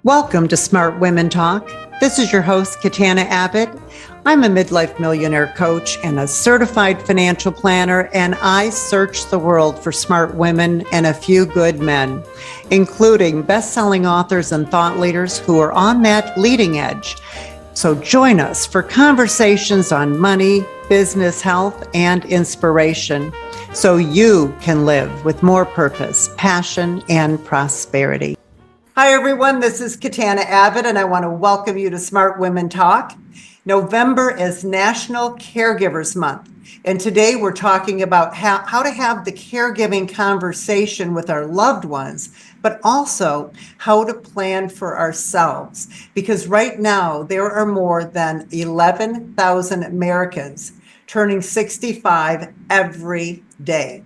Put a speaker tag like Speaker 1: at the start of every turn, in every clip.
Speaker 1: Welcome to Smart Women Talk. This is your host, Katana Abbott. I'm a midlife millionaire coach and a certified financial planner, and I search the world for smart women and a few good men, including best-selling authors and thought leaders who are on that leading edge. So join us for conversations on money, business, health, and inspiration, so you can live with more purpose, passion, and prosperity. Hi, everyone. This is Katana Abbott, and I want to welcome you to Smart Women Talk. November is National Caregivers Month, and today we're talking about how to have the caregiving conversation with our loved ones, but also how to plan for ourselves. Because right now, there are more than 11,000 Americans turning 65 every day.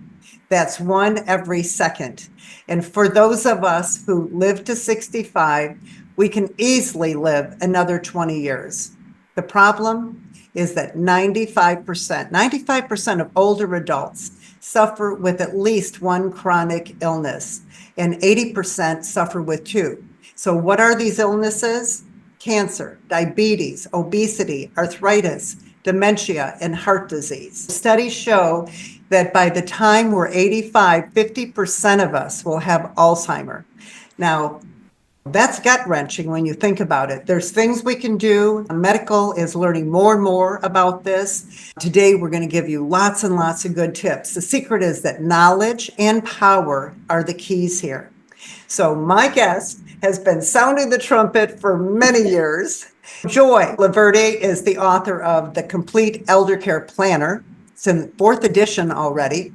Speaker 1: That's one every second. And for those of us who live to 65, we can easily live another 20 years. The problem is that 95% of older adults suffer with at least one chronic illness, and 80% suffer with two. So what are these illnesses? Cancer, diabetes, obesity, arthritis, dementia, and heart disease. Studies show that by the time we're 85, 50% of us will have Alzheimer's. Now, that's gut-wrenching when you think about it. There's things we can do. Medical is learning more and more about this. Today, we're going to give you lots and lots of good tips. The secret is that knowledge and power are the keys here. So my guest has been sounding the trumpet for many years. Joy Loverde is the author of the Complete Eldercare Planner. It's in the 4th edition already.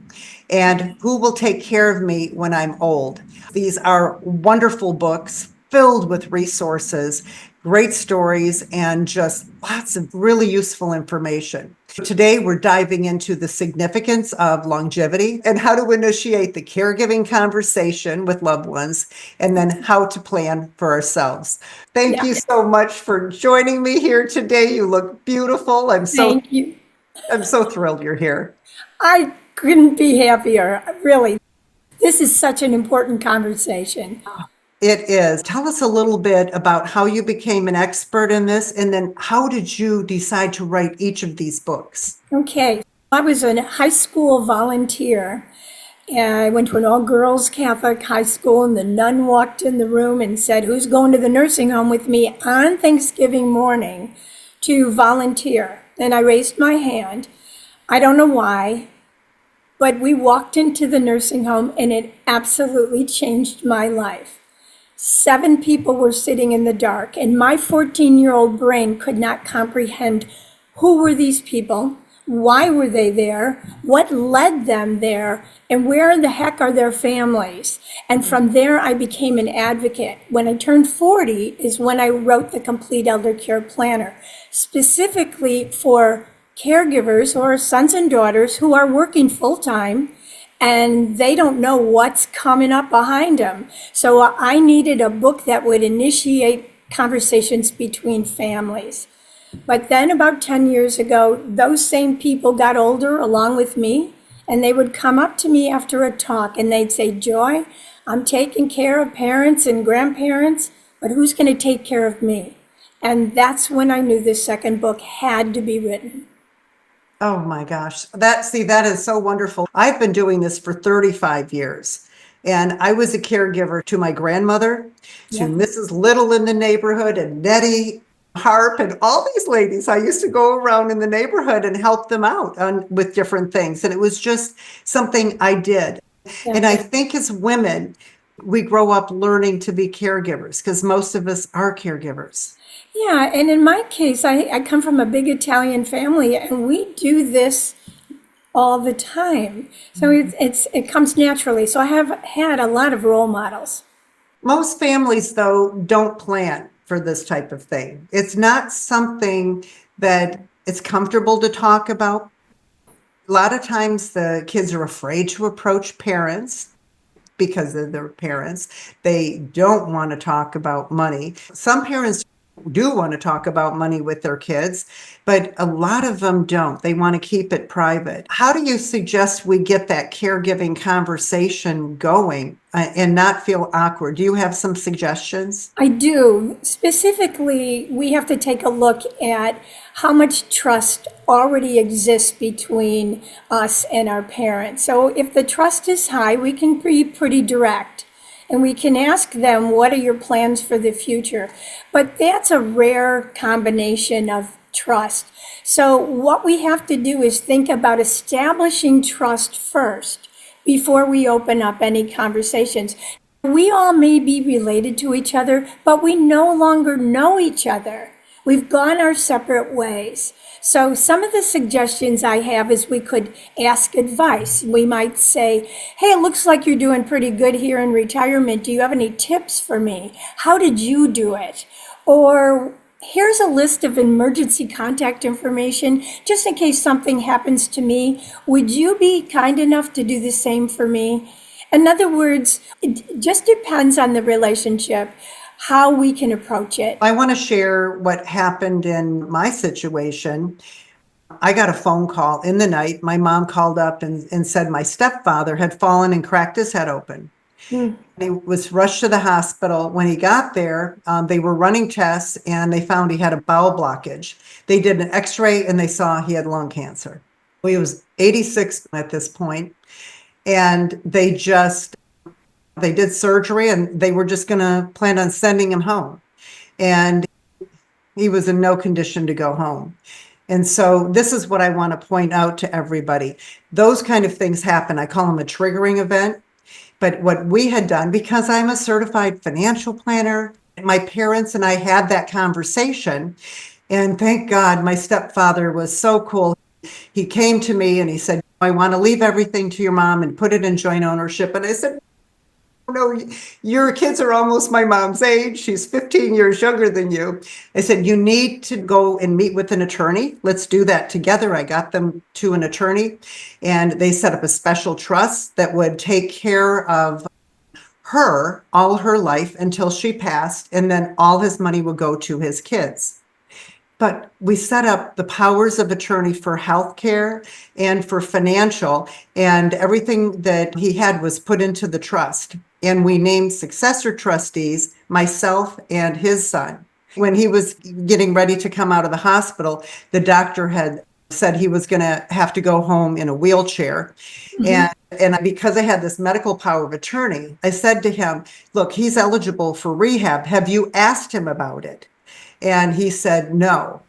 Speaker 1: And Who Will Take Care of Me When I'm Old? These are wonderful books filled with resources, great stories, and just lots of really useful information. Today, we're diving into the significance of longevity and how to initiate the caregiving conversation with loved ones, and then how to plan for ourselves. Thank you so much for joining me here today. You look beautiful.
Speaker 2: Thank you.
Speaker 1: I'm so thrilled you're here.
Speaker 2: I couldn't be happier, really. This is such an important conversation.
Speaker 1: It is. Tell us a little bit about how you became an expert in this, and then how did you decide to write each of these books?
Speaker 2: Okay, I was a high school volunteer. And I went to an all-girls Catholic high school, and the nun walked in the room and said, "Who's going to the nursing home with me on Thanksgiving morning to volunteer?" And I raised my hand. I don't know why, but we walked into the nursing home, and it absolutely changed my life. 7 people were sitting in the dark, and my 14-year-old brain could not comprehend who were these people, why were they there, what led them there, and where in the heck are their families? And from there, I became an advocate. When I turned 40 is when I wrote the Complete Eldercare Planner, specifically for caregivers or sons and daughters who are working full-time, and they don't know what's coming up behind them. So I needed a book that would initiate conversations between families. But then about 10 years ago, those same people got older along with me, and they would come up to me after a talk and they'd say, "Joy, I'm taking care of parents and grandparents, but who's going to take care of me?" And that's when I knew this second book had to be written.
Speaker 1: Oh my gosh. That is so wonderful. I've been doing this for 35 years. And I was a caregiver to my grandmother, to Mrs. Little in the neighborhood, and Nettie Harp, and all these ladies. I used to go around in the neighborhood and help them out with different things. And it was just something I did. Yeah. And I think as women, we grow up learning to be caregivers because most of us are caregivers.
Speaker 2: Yeah, and in my case, I come from a big Italian family, and we do this all the time. So it comes naturally. So I have had a lot of role models.
Speaker 1: Most families, though, don't plan for this type of thing. It's not something that it's comfortable to talk about. A lot of times the kids are afraid to approach parents because of their parents. They don't want to talk about money. Some parents do want to talk about money with their kids, but a lot of them don't. They want to keep it private. How do you suggest we get that caregiving conversation going and not feel awkward? Do you have some suggestions?
Speaker 2: I do. Specifically, we have to take a look at how much trust already exists between us and our parents. So if the trust is high, we can be pretty direct. And we can ask them, what are your plans for the future? But that's a rare combination of trust. So what we have to do is think about establishing trust first before we open up any conversations. We all may be related to each other, but we no longer know each other. We've gone our separate ways. So some of the suggestions I have is we could ask advice. We might say, hey, it looks like you're doing pretty good here in retirement. Do you have any tips for me? How did you do it? Or here's a list of emergency contact information just in case something happens to me. Would you be kind enough to do the same for me? In other words, it just depends on the relationship, how we can approach it.
Speaker 1: I want to share what happened in my situation. I got a phone call in the night. My mom called up and said my stepfather had fallen and cracked his head open. He was rushed to the hospital. When he got there, they were running tests and they found he had a bowel blockage. They did an x-ray and they saw he had lung cancer. He was 86 at this point. And they did surgery and they were just going to plan on sending him home. And he was in no condition to go home. And so this is what I want to point out to everybody. Those kind of things happen. I call them a triggering event. But what we had done, because I'm a certified financial planner, my parents and I had that conversation. And thank God my stepfather was so cool. He came to me and he said, I want to leave everything to your mom and put it in joint ownership. And I said, no, your kids are almost my mom's age. She's 15 years younger than you. I said, you need to go and meet with an attorney. Let's do that together. I got them to an attorney and they set up a special trust that would take care of her all her life until she passed. And then all his money would go to his kids. But we set up the powers of attorney for healthcare and for financial, and everything that he had was put into the trust. And we named successor trustees, myself and his son. When he was getting ready to come out of the hospital, the doctor had said he was going to have to go home in a wheelchair. And because I had this medical power of attorney, I said to him, look, he's eligible for rehab. Have you asked him about it? And he said, no,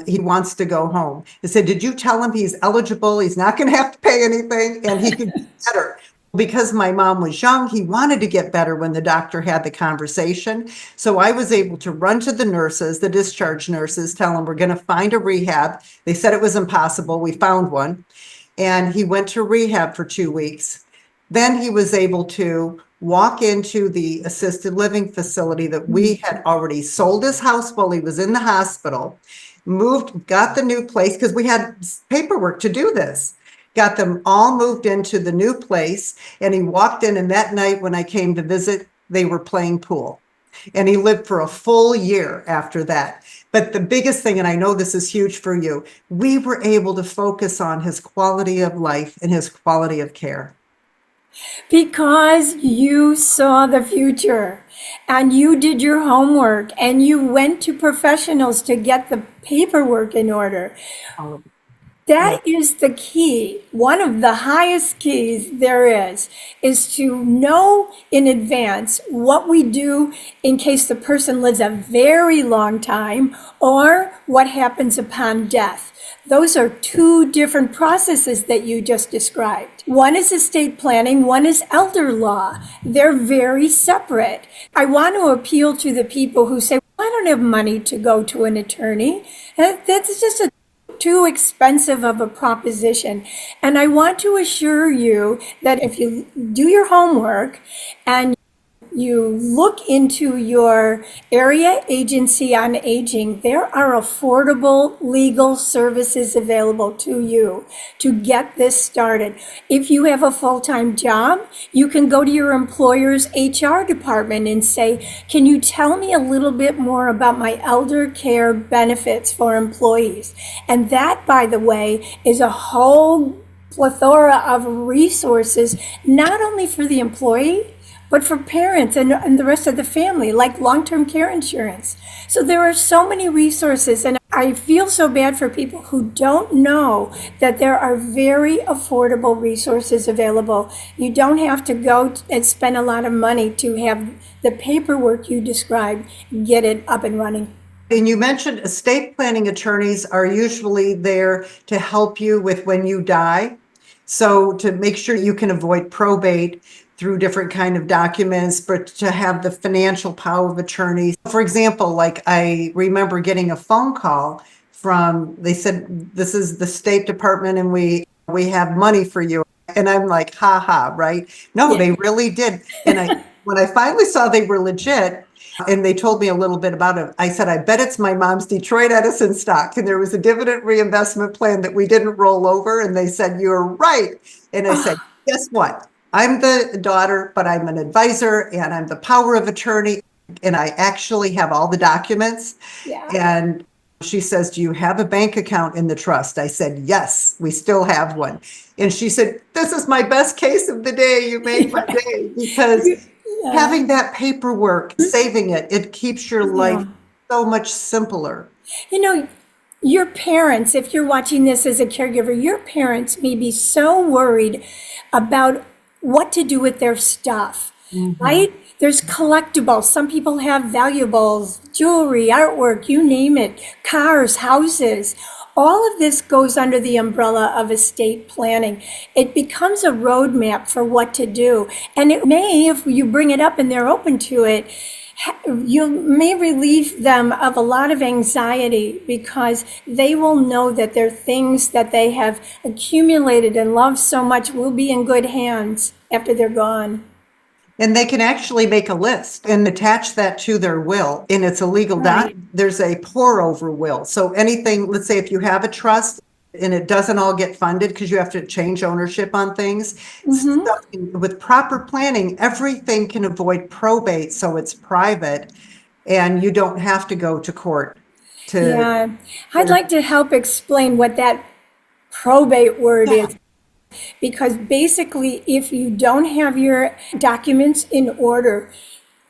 Speaker 1: he wants to go home. I said, did you tell him he's eligible? He's not going to have to pay anything and he could get better. Because my mom was young, he wanted to get better when the doctor had the conversation. So I was able to run to the nurses, the discharge nurses, tell them we're going to find a rehab. They said it was impossible. We found one. And he went to rehab for 2 weeks. Then he was able to walk into the assisted living facility that we had already sold his house while he was in the hospital, got the new place because we had paperwork to do this, got them all moved into the new place. And he walked in, and that night when I came to visit, they were playing pool. And he lived for a full year after that. But the biggest thing, and I know this is huge for you, we were able to focus on his quality of life and his quality of care.
Speaker 2: Because you saw the future and you did your homework and you went to professionals to get the paperwork in order. That is the key. One of the highest keys there is to know in advance what we do in case the person lives a very long time or what happens upon death. Those are two different processes that you just described. One is estate planning, one is elder law. They're very separate. I want to appeal to the people who say, I don't have money to go to an attorney. That's just too expensive of a proposition. And I want to assure you that if you do your homework and you look into your area agency on aging, there are affordable legal services available to you to get this started. If you have a full-time job, you can go to your employer's HR department and say, can you tell me a little bit more about my elder care benefits for employees? And that, by the way, is a whole plethora of resources, not only for the employee, but for parents and the rest of the family, like long-term care insurance. So there are so many resources, and I feel so bad for people who don't know that there are very affordable resources available. You don't have to go and spend a lot of money to have the paperwork you described, get it up and running.
Speaker 1: And you mentioned estate planning attorneys are usually there to help you with when you die. So to make sure you can avoid probate through different kind of documents, but to have the financial power of attorney. For example, like I remember getting a phone call from, they said, this is the State Department and we have money for you. And I'm like, ha ha, right? No,
Speaker 2: Yeah.
Speaker 1: they really did. And when I finally saw they were legit, and they told me a little bit about it, I said, I bet it's my mom's Detroit Edison stock. And there was a dividend reinvestment plan that we didn't roll over. And they said, you're right. And I said, guess what? I'm the daughter, but I'm an advisor and I'm the power of attorney. And I actually have all the documents.
Speaker 2: Yeah.
Speaker 1: And she says, do you have a bank account in the trust? I said, yes, we still have one. And she said, this is my best case of the day. You made my day. Because having that paperwork, saving it, it keeps your life so much simpler.
Speaker 2: You know, your parents, if you're watching this as a caregiver, your parents may be so worried about what to do with their stuff, right? There's collectibles. Some people have valuables, jewelry, artwork, you name it, cars, houses. All of this goes under the umbrella of estate planning. It becomes a roadmap for what to do. And it may, if you bring it up and they're open to it, you may relieve them of a lot of anxiety because they will know that their things that they have accumulated and loved so much will be in good hands after they're gone.
Speaker 1: And they can actually make a list and attach that to their will. And it's a legal document. There's a pour over will. So anything, let's say if you have a trust and it doesn't all get funded because you have to change ownership on things, stuff, with proper planning, everything can avoid probate. So it's private and you don't have to go to court.
Speaker 2: Yeah, I'd like to help explain what that probate word is. Because basically, if you don't have your documents in order,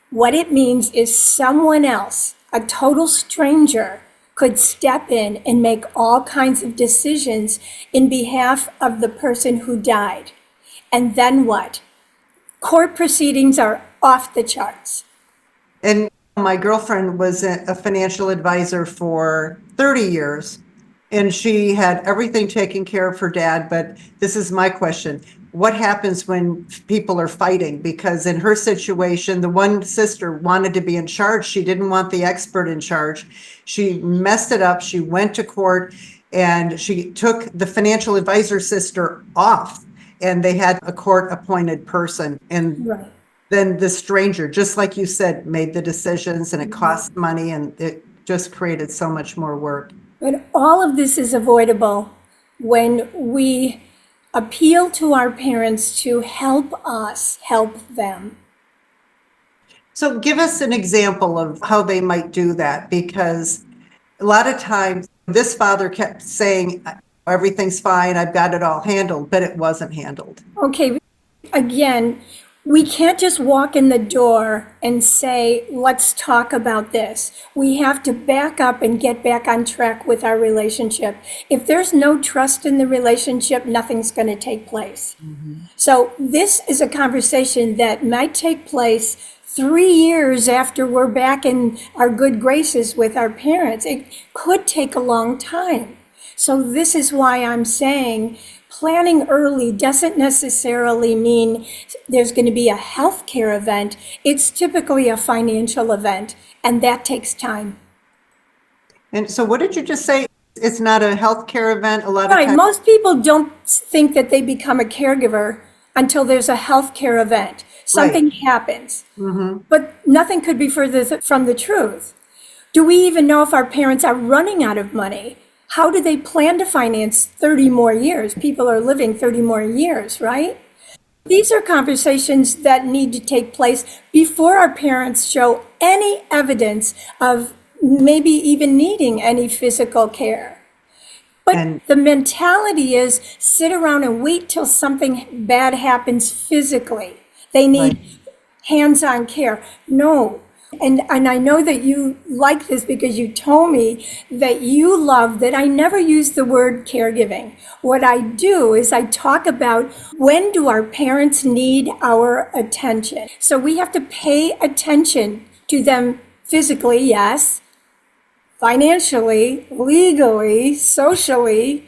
Speaker 2: what it means is someone else, a total stranger, could step in and make all kinds of decisions in behalf of the person who died. And then what? Court proceedings are off the charts.
Speaker 1: And my girlfriend was a financial advisor for 30 years. And she had everything taken care of her dad. But this is my question. What happens when people are fighting? Because in her situation, the one sister wanted to be in charge. She didn't want the expert in charge. She messed it up. She went to court and she took the financial advisor sister off. And they had a court appointed person. And then the stranger, just like you said, made the decisions and it cost money and it just created so much more work.
Speaker 2: But all of this is avoidable when we appeal to our parents to help us help them.
Speaker 1: So give us an example of how they might do that, because a lot of times this father kept saying, everything's fine, I've got it all handled, but it wasn't handled.
Speaker 2: Okay, again, we can't just walk in the door and say, let's talk about this. We have to back up and get back on track with our relationship. If there's no trust in the relationship, nothing's going to take place. So this is a conversation that might take place 3 years after we're back in our good graces with our parents. It could take a long time. So this is why I'm saying planning early doesn't necessarily mean there's going to be a healthcare event. It's typically a financial event, and that takes time.
Speaker 1: And so what did you just say? It's not a healthcare event a lot of times?
Speaker 2: Most people don't think that they become a caregiver until there's a healthcare event. Something happens. But nothing could be further from the truth. Do we even know if our parents are running out of money? How do they plan to finance 30 more years? People are living 30 more years, right? These are conversations that need to take place before our parents show any evidence of maybe even needing any physical care. But
Speaker 1: And
Speaker 2: the mentality is sit around and wait till something bad happens physically. They need hands-on care. No. And I know that you like this because you told me that you love that I never use the word caregiving. What I do is I talk about when do our parents need our attention. So we have to pay attention to them physically, yes, financially, legally, socially,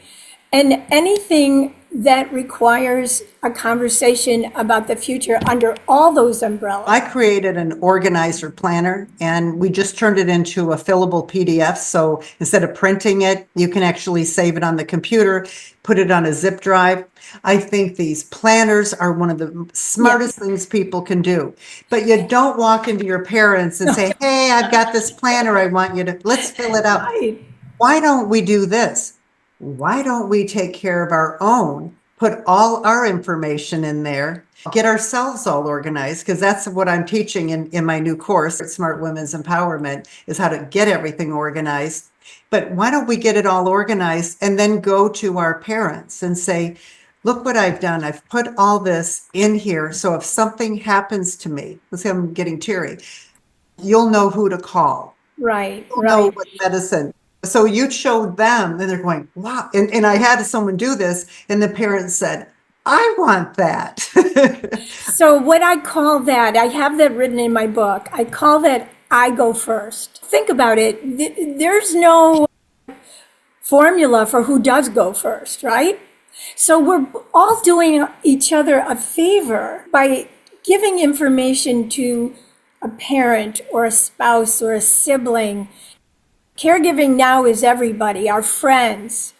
Speaker 2: and anything that requires a conversation about the future under all those umbrellas.
Speaker 1: I created an organizer planner, and we just turned it into a fillable PDF. So instead of printing it, you can actually save it on the computer, put it on a zip drive. I think these planners are one of the smartest things people can do. But you don't walk into your parents and say, hey, I've got this planner. I want you to, let's fill it out.
Speaker 2: Right.
Speaker 1: Why don't we do this? Why don't we take care of our own, put all our information in there, get ourselves all organized? Because that's what I'm teaching in my new course, Smart Women's Empowerment, is how to get everything organized. But why don't we get it all organized and then go to our parents and say, look what I've done. I've put all this in here. So if something happens to me, let's say I'm getting teary, you'll know who to call.
Speaker 2: Right,
Speaker 1: You'll know what medicine. So you showed them, and they're going, wow. And I had someone do this, and the parents said, I want that.
Speaker 2: So what I call that, I have that written in my book, I call that I go first. Think about it. There's no formula for who does go first, right? So we're all doing each other a favor by giving information to a parent or a spouse or a sibling. Caregiving now is everybody, our friends,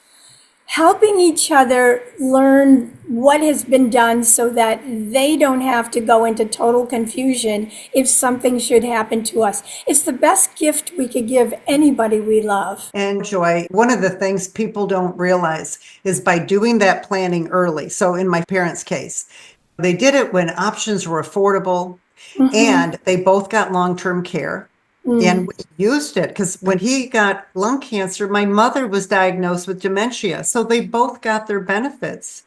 Speaker 2: helping each other learn what has been done so that they don't have to go into total confusion if something should happen to us. It's the best gift we could give anybody we love.
Speaker 1: And Joy, one of the things people don't realize is by doing that planning early. So in my parents' case, they did it when options were affordable and they both got long-term care. And we used it because when he got lung cancer, my mother was diagnosed with dementia. So they both got their benefits.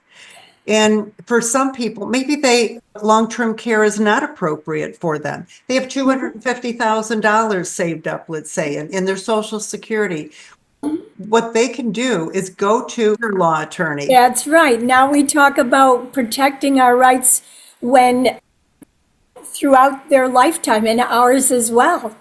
Speaker 1: And for some people, maybe long-term care is not appropriate for them. They have $250,000 saved up, let's say, in their Social Security. What they can do is go to your law attorney.
Speaker 2: That's right. Now we talk about protecting our rights throughout their lifetime and ours as well.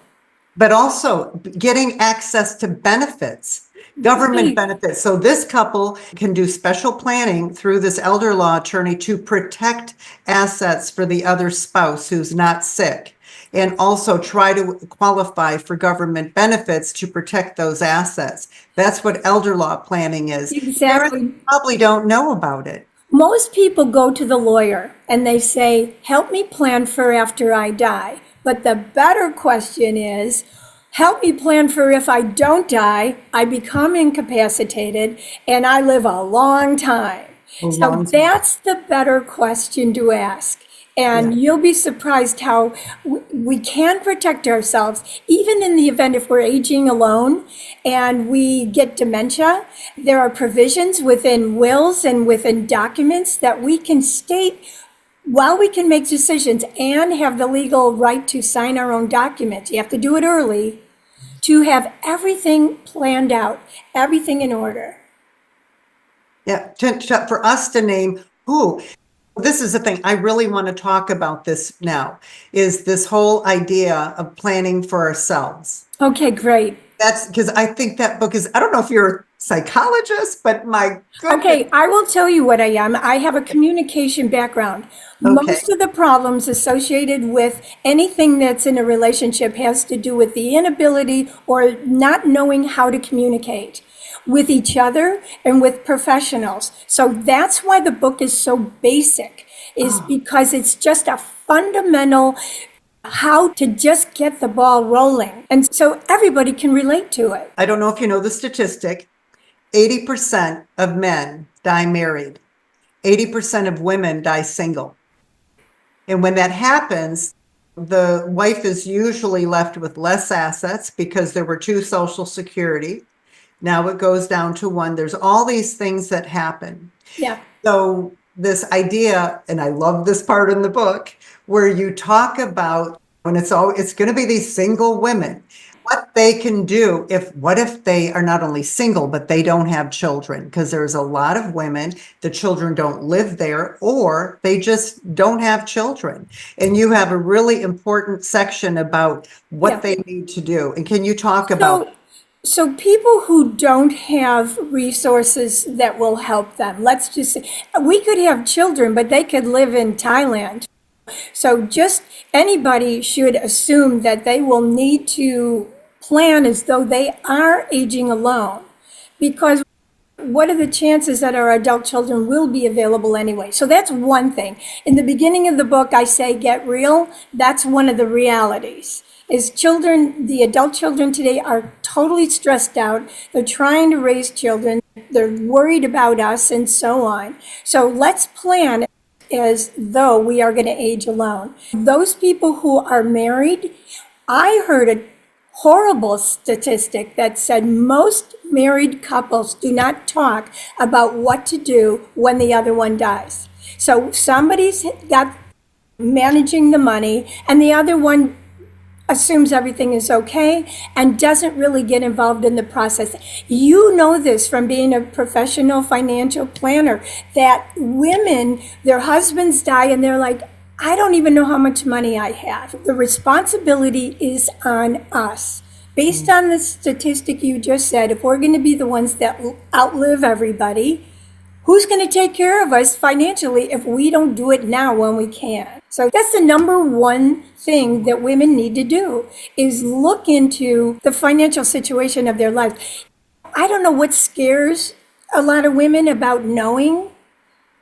Speaker 1: But also getting access to benefits, government benefits. So this couple can do special planning through this elder law attorney to protect assets for the other spouse who's not sick, and also try to qualify for government benefits to protect those assets. That's what elder law planning is.
Speaker 2: Exactly.
Speaker 1: Parents probably don't know about it.
Speaker 2: Most people go to the lawyer and they say, help me plan for after I die. But the better question is, help me plan for if I don't die, I become incapacitated, and I live a long time. So that's the better question to ask. And you'll be surprised how we can protect ourselves, even in the event if we're aging alone and we get dementia. There are provisions within wills and within documents that we can state while we can make decisions and have the legal right to sign our own documents. You have to do it early to have everything planned out, everything in order.
Speaker 1: Yeah, for us to name who. This is the thing, I really want to talk about this now, is this whole idea of planning for ourselves.
Speaker 2: Okay, great.
Speaker 1: That's because I think that book is, I don't know if you're a psychologist, but my goodness.
Speaker 2: Okay, I will tell you what I am. I have a communication background. Most of the problems associated with anything that's in a relationship has to do with the inability or not knowing how to communicate. with each other and with professionals. So that's why the book is so basic, is because it's just a fundamental how to just get the ball rolling. And so everybody can relate to it.
Speaker 1: I don't know if you know the statistic, 80% of men die married. 80% of women die single. And when that happens, the wife is usually left with less assets because there were two Social Security. Now it goes down to one. There's all these things that happen.
Speaker 2: Yeah.
Speaker 1: So this idea, and I love this part in the book, where you talk about when it's going to be these single women, what they can do what if they are not only single, but they don't have children? Because there's a lot of women, the children don't live there, or they just don't have children. And you have a really important section about what they need to do. And can you talk about?
Speaker 2: So people who don't have resources that will help them, let's just say, we could have children, but they could live in Thailand. So just anybody should assume that they will need to plan as though they are aging alone, because what are the chances that our adult children will be available anyway? So that's one thing. In the beginning of the book, I say, get real. That's one of the realities. Is children, the adult children today are totally stressed out. They're trying to raise children. They're worried about us and so on. So let's plan as though we are going to age alone. Those people who are married, I heard a horrible statistic that said most married couples do not talk about what to do when the other one dies. So somebody's got managing the money and the other one assumes everything is okay and doesn't really get involved in the process. You know this from being a professional financial planner, that women, their husbands die and they're like, I don't even know how much money I have. The responsibility is on us. Based on the statistic you just said, if we're going to be the ones that outlive everybody, who's going to take care of us financially if we don't do it now when we can? So that's the number one thing that women need to do, is look into the financial situation of their life. I don't know what scares a lot of women about knowing,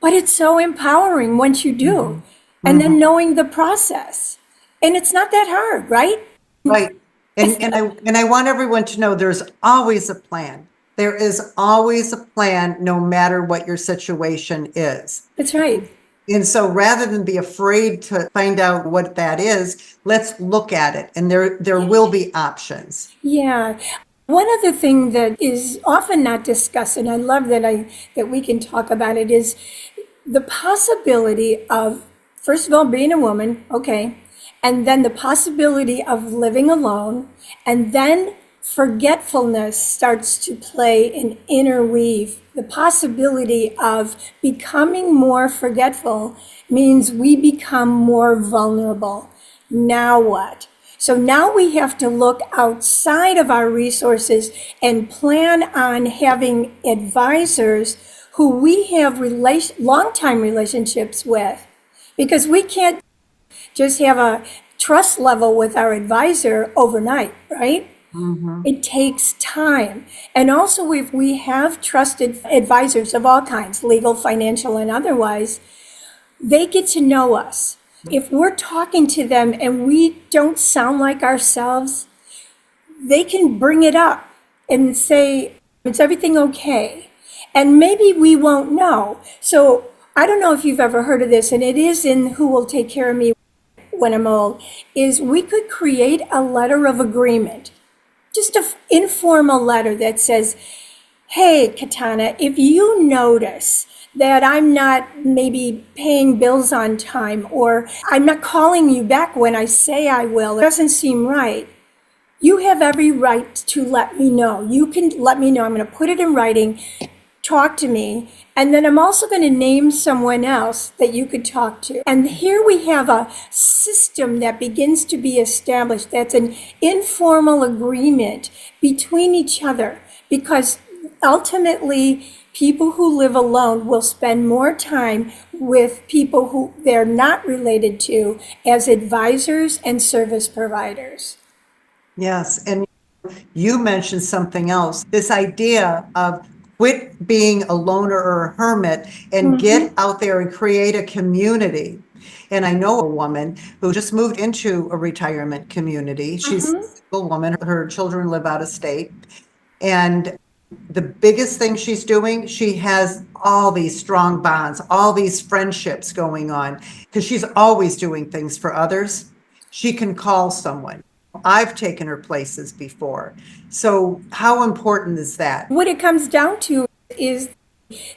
Speaker 2: but it's so empowering once you do. Mm-hmm. And then knowing the process. And it's not that hard, right?
Speaker 1: Right. And I want everyone to know there's always a plan. There is always a plan, no matter what your situation is.
Speaker 2: That's right.
Speaker 1: And so rather than be afraid to find out what that is, let's look at it. And there will be options.
Speaker 2: Yeah. One other thing that is often not discussed, and I love that we can talk about it, is the possibility of, first of all, being a woman, okay, and then the possibility of living alone, and then forgetfulness starts to play an interweave. The possibility of becoming more forgetful means we become more vulnerable. Now what? So now we have to look outside of our resources and plan on having advisors who we have long-time relationships with, because we can't just have a trust level with our advisor overnight, right? Mm-hmm. It takes time. And also, if we have trusted advisors of all kinds, legal, financial, and otherwise, they get to know us. If we're talking to them and we don't sound like ourselves, they can bring it up and say, is everything okay? And maybe we won't know. So I don't know if you've ever heard of this, and it is in Who Will Take Care of Me When I'm Old, is we could create a letter of agreement, just an informal letter that says, hey, Katana, if you notice that I'm not maybe paying bills on time, or I'm not calling you back when I say I will, it doesn't seem right, you have every right to let me know. You can let me know. I'm going to put it in writing. Talk to me. And then I'm also going to name someone else that you could talk to. And here we have a system that begins to be established. That's an informal agreement between each other, because ultimately people who live alone will spend more time with people who they're not related to as advisors and service providers.
Speaker 1: Yes. And You mentioned something else, this idea of quit being a loner or a hermit and get out there and create a community. And I know a woman who just moved into a retirement community. She's a single woman, her children live out of state. And the biggest thing she's doing, she has all these strong bonds, all these friendships going on, because she's always doing things for others. She can call someone. I've taken her places before. So how important is that?
Speaker 2: What it comes down to is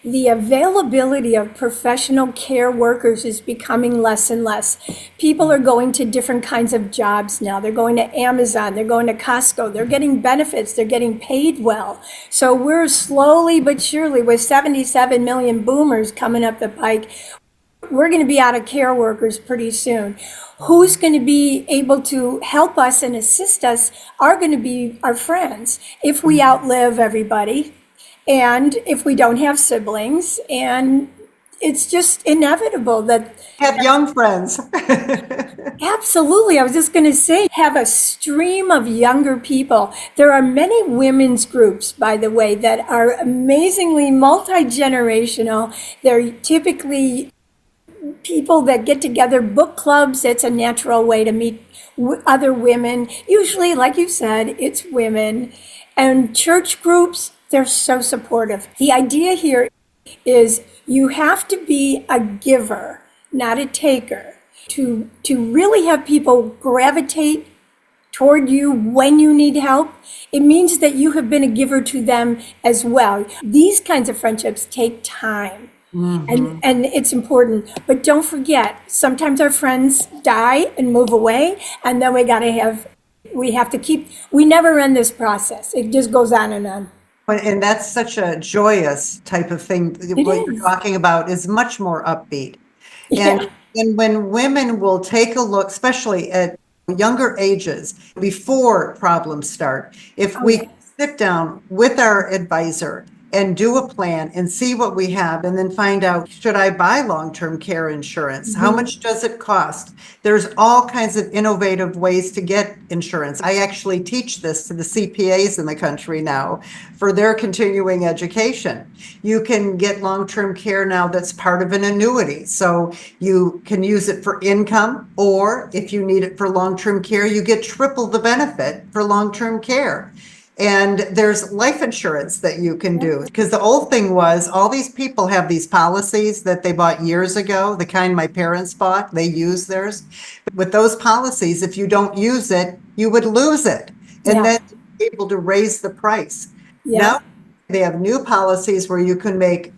Speaker 2: the availability of professional care workers is becoming less and less. People are going to different kinds of jobs now. They're going to Amazon, they're going to Costco, they're getting benefits, they're getting paid well. So we're slowly but surely, with 77 million boomers coming up the pike, we're going to be out of care workers pretty soon. Who's going to be able to help us and assist us are going to be our friends if we outlive everybody and if we don't have siblings. And it's just inevitable that.
Speaker 1: Have young friends.
Speaker 2: Absolutely. I was just going to say, have a stream of younger people. There are many women's groups, by the way, that are amazingly multi-generational. They're typically people that get together, book clubs. It's a natural way to meet other women. Usually, like you said, it's women. And church groups, they're so supportive. The idea here is you have to be a giver, not a taker, to really have people gravitate toward you when you need help. It means that you have been a giver to them as well. These kinds of friendships take time. And it's important. But don't forget, sometimes our friends die and move away, and then we never end this process. It just goes on and on.
Speaker 1: And that's such a joyous type of thing. What you're talking about is much more upbeat. And,
Speaker 2: Yeah.
Speaker 1: and when women will take a look, especially at younger ages, before problems start, if we sit down with our advisor and do a plan and see what we have and then find out, should I buy long-term care insurance? How much does it cost? There's all kinds of innovative ways to get insurance. I actually teach this to the CPAs in the country now for their continuing education. You can get long-term care now that's part of an annuity. So you can use it for income, or if you need it for long-term care, you get triple the benefit for long-term care. And there's life insurance that you can do, because the old thing was all these people have these policies that they bought years ago, the kind my parents bought, they use theirs. With those policies, if you don't use it, you would lose it. And then you're able to raise the price.
Speaker 2: Yeah.
Speaker 1: Now they have new policies where you can make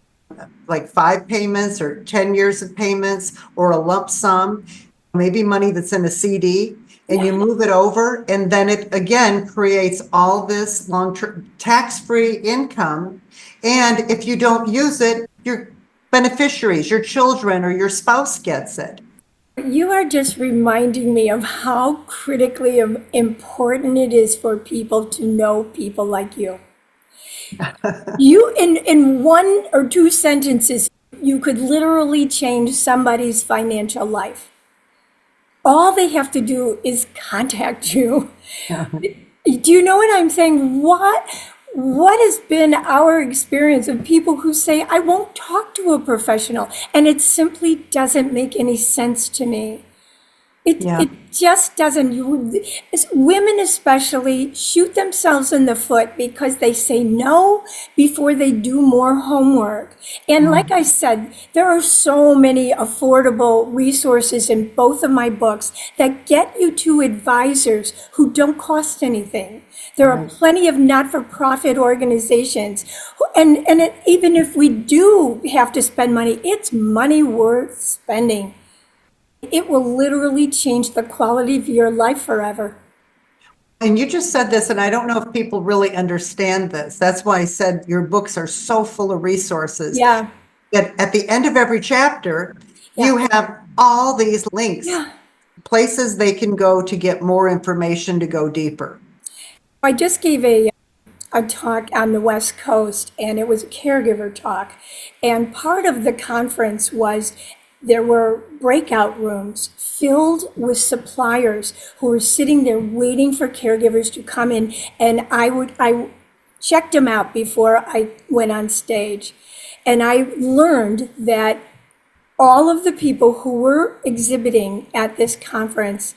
Speaker 1: like 5 payments or 10 years of payments or a lump sum, maybe money that's in a CD. And you move it over, and then it again creates all this long-term tax-free income. And if you don't use it, your beneficiaries, your children or your spouse gets it.
Speaker 2: You are just reminding me of how critically important it is for people to know people like you. You, in 1 or 2 sentences, you could literally change somebody's financial life. All they have to do is contact you. Do you know what I'm saying? What has been our experience of people who say, I won't talk to a professional, and it simply doesn't make any sense to me. It just doesn't. Women especially shoot themselves in the foot because they say no before they do more homework. And like I said, there are so many affordable resources in both of my books that get you to advisors who don't cost anything. There are plenty of not-for-profit organizations. Even if we do have to spend money, it's money worth spending. It will literally change the quality of your life forever.
Speaker 1: And you just said this, and I don't know if people really understand this. That's why I said your books are so full of resources.
Speaker 2: Yeah.
Speaker 1: That at the end of every chapter, you have all these links, places they can go to get more information, to go deeper.
Speaker 2: I just gave a talk on the West Coast, and it was a caregiver talk. And part of the conference was There were breakout rooms filled with suppliers who were sitting there waiting for caregivers to come in, and I checked them out before I went on stage. And I learned that all of the people who were exhibiting at this conference,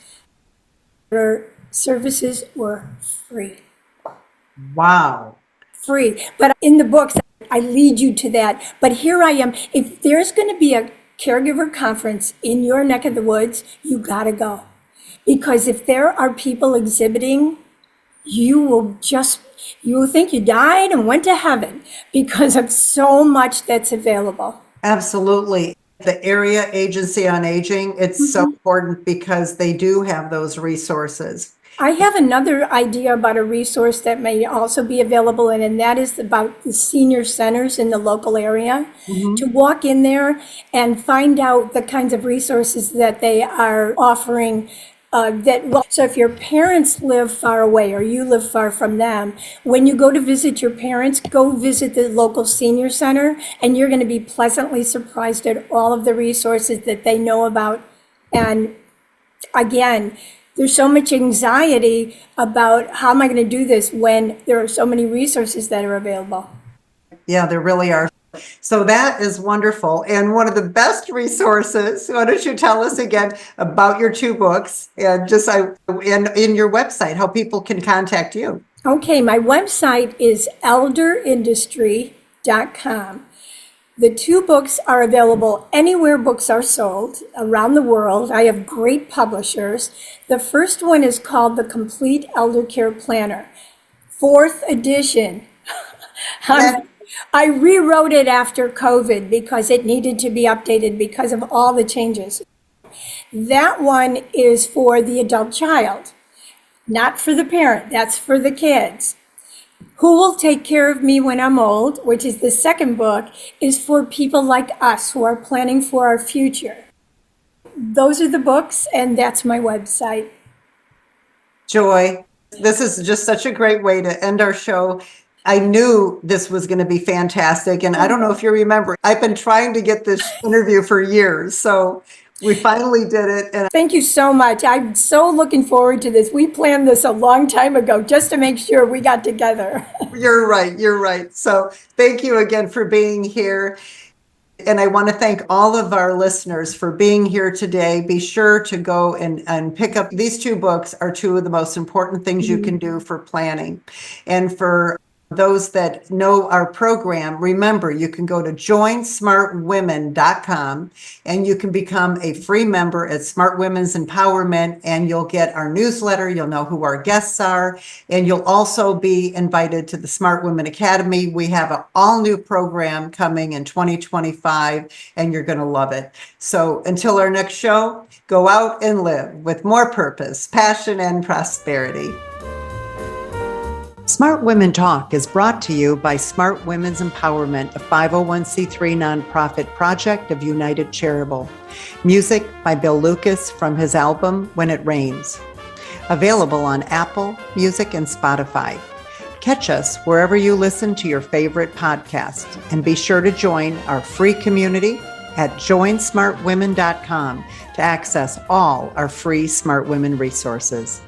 Speaker 2: their services were free.
Speaker 1: Wow.
Speaker 2: Free. But in the books, I lead you to that. But here I am. If there's going to be a caregiver conference in your neck of the woods, you got to go. Because if there are people exhibiting, you will think you died and went to heaven because of so much that's available.
Speaker 1: Absolutely. The Area Agency on Aging, it's so important because they do have those resources.
Speaker 2: I have another idea about a resource that may also be available, and that is about the senior centers in the local area. To walk in there and find out the kinds of resources that they are offering. So if your parents live far away or you live far from them, when you go to visit your parents, go visit the local senior center, and you're going to be pleasantly surprised at all of the resources that they know about. And again, there's so much anxiety about how am I going to do this when there are so many resources that are available.
Speaker 1: Yeah, there really are. So that is wonderful. And one of the best resources, why don't you tell us again about your 2 books and just in your website, how people can contact you?
Speaker 2: Okay, my website is elderindustry.com. The 2 books are available anywhere books are sold around the world. I have great publishers. The first one is called the Complete Eldercare Planner, 4th edition. I rewrote it after COVID because it needed to be updated because of all the changes. That one is for the adult child, not for the parent. That's for the kids. Who Will Take Care of Me When I'm Old, which is the second book, is for people like us who are planning for our future. Those are the books, and that's my website.
Speaker 1: Joy, this is just such a great way to end our show. I knew this was going to be fantastic. And I don't know if you remember, I've been trying to get this interview for years. So we finally did it. And
Speaker 2: thank you so much. I'm so looking forward to this. We planned this a long time ago just to make sure we got together.
Speaker 1: You're right. You're right. So thank you again for being here. And I want to thank all of our listeners for being here today. Be sure to go and pick up these 2 books are 2 of the most important things you can do for planning. And for those that know our program, remember, you can go to joinsmartwomen.com and you can become a free member at Smart Women's Empowerment, and you'll get our newsletter. You'll know who our guests are, and you'll also be invited to the Smart Women Academy. We have an all-new program coming in 2025, and you're going to love it. So until our next show, go out and live with more purpose, passion, and prosperity. Smart Women Talk is brought to you by Smart Women's Empowerment, a 501c3 nonprofit project of United Charitable. Music by Bill Lucas from his album When It Rains. Available on Apple Music and Spotify. Catch us wherever you listen to your favorite podcast, and be sure to join our free community at joinsmartwomen.com to access all our free Smart Women resources.